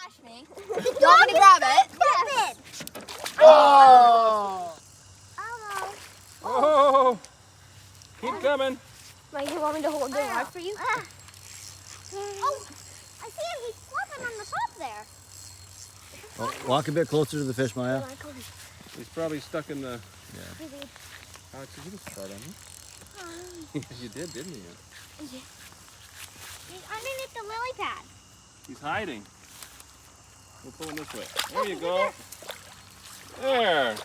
Smash me. You want me to grab it? Yes. Oh! Oh. Oh! Keep coming. Mike, you want me to hold the rod for you? Oh, I see him. He's flopping on the top there. Oh, walk a bit closer to the fish, Maya. He's probably stuck in the... Yeah. Alex, you just start on me. Yes, you did, didn't you? He's underneath the lily pad. He's hiding. We're pulling this way. There you go. There.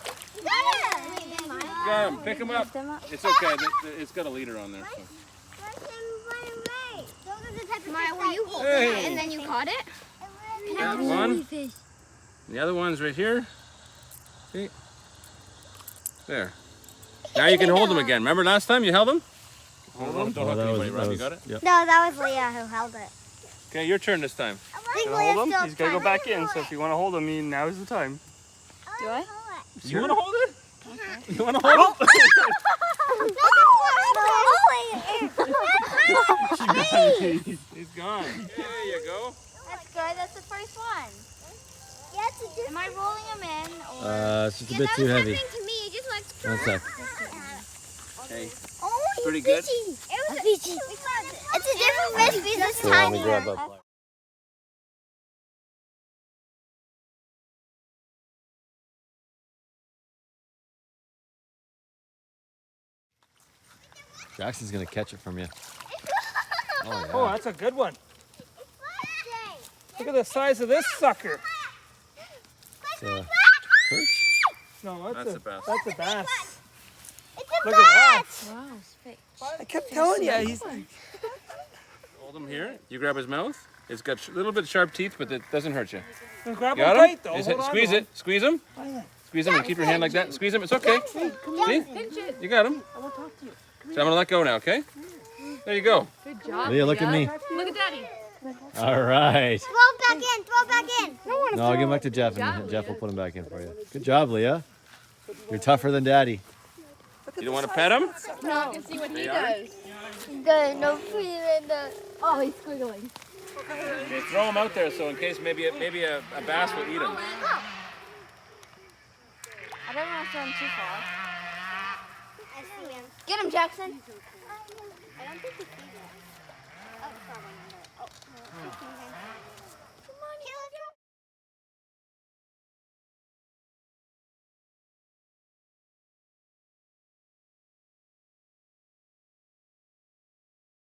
Got him. Pick him up. It's okay. It's got a leader on there. So. Maya, were you holding Hey. it and then you caught it? Got one. The other one's right here. See? There. Now you can hold them again. Remember last time you held them? Hold them. Don't hook anybody, Rob. You got it? Yep. No, that was Leah who held it. Okay, your turn this time. Think Gonna hold Leah's him? still He's gotta go trying. back in, so if you want to hold him, now is the time. Do I? You want to hold it? You want to hold it? He's gone. There you go. That's good. That's the first one. Yes, Am I rolling them in? Or... It's just a bit too heavy. to me. It just like. One sec. Hey, Oh, pretty good. It was a fishy. It's a different fish because it's Here, let me tinier. grab that plier. Jackson's gonna catch it from you. Oh, yeah. Oh, that's a good one. Look at the size of this sucker. It's a perch? No, That's a bass. That's a bass. It's a Look at that. Wow, spit. I kept telling you, he's Hold him here. You grab his mouth. It's got a little bit sharp teeth, but it doesn't hurt you. grab him Got him? tight though. Is Hold it- on Squeeze to it. Squeeze him. Squeeze him and keep your hand like that. Squeeze him. It's okay. See? You got him. So I'm going to let go now, okay? There you go. Good job. Leah, look at me. Look at Daddy. All right. Throw it back in. Throw it back in. No, I'll give him back to Jeff, and Jeff will put him back in for you. Good job, Leah. You're tougher than Daddy. You don't want to pet him? No, I can see what he does. Good. No feeling. Oh, he's squiggling. Okay, throw him out there so in case maybe a bass will eat him. I don't want to throw him too far. I see him. Get him, Jackson. I don't think he sees it. Oh, probably not. Oh, no.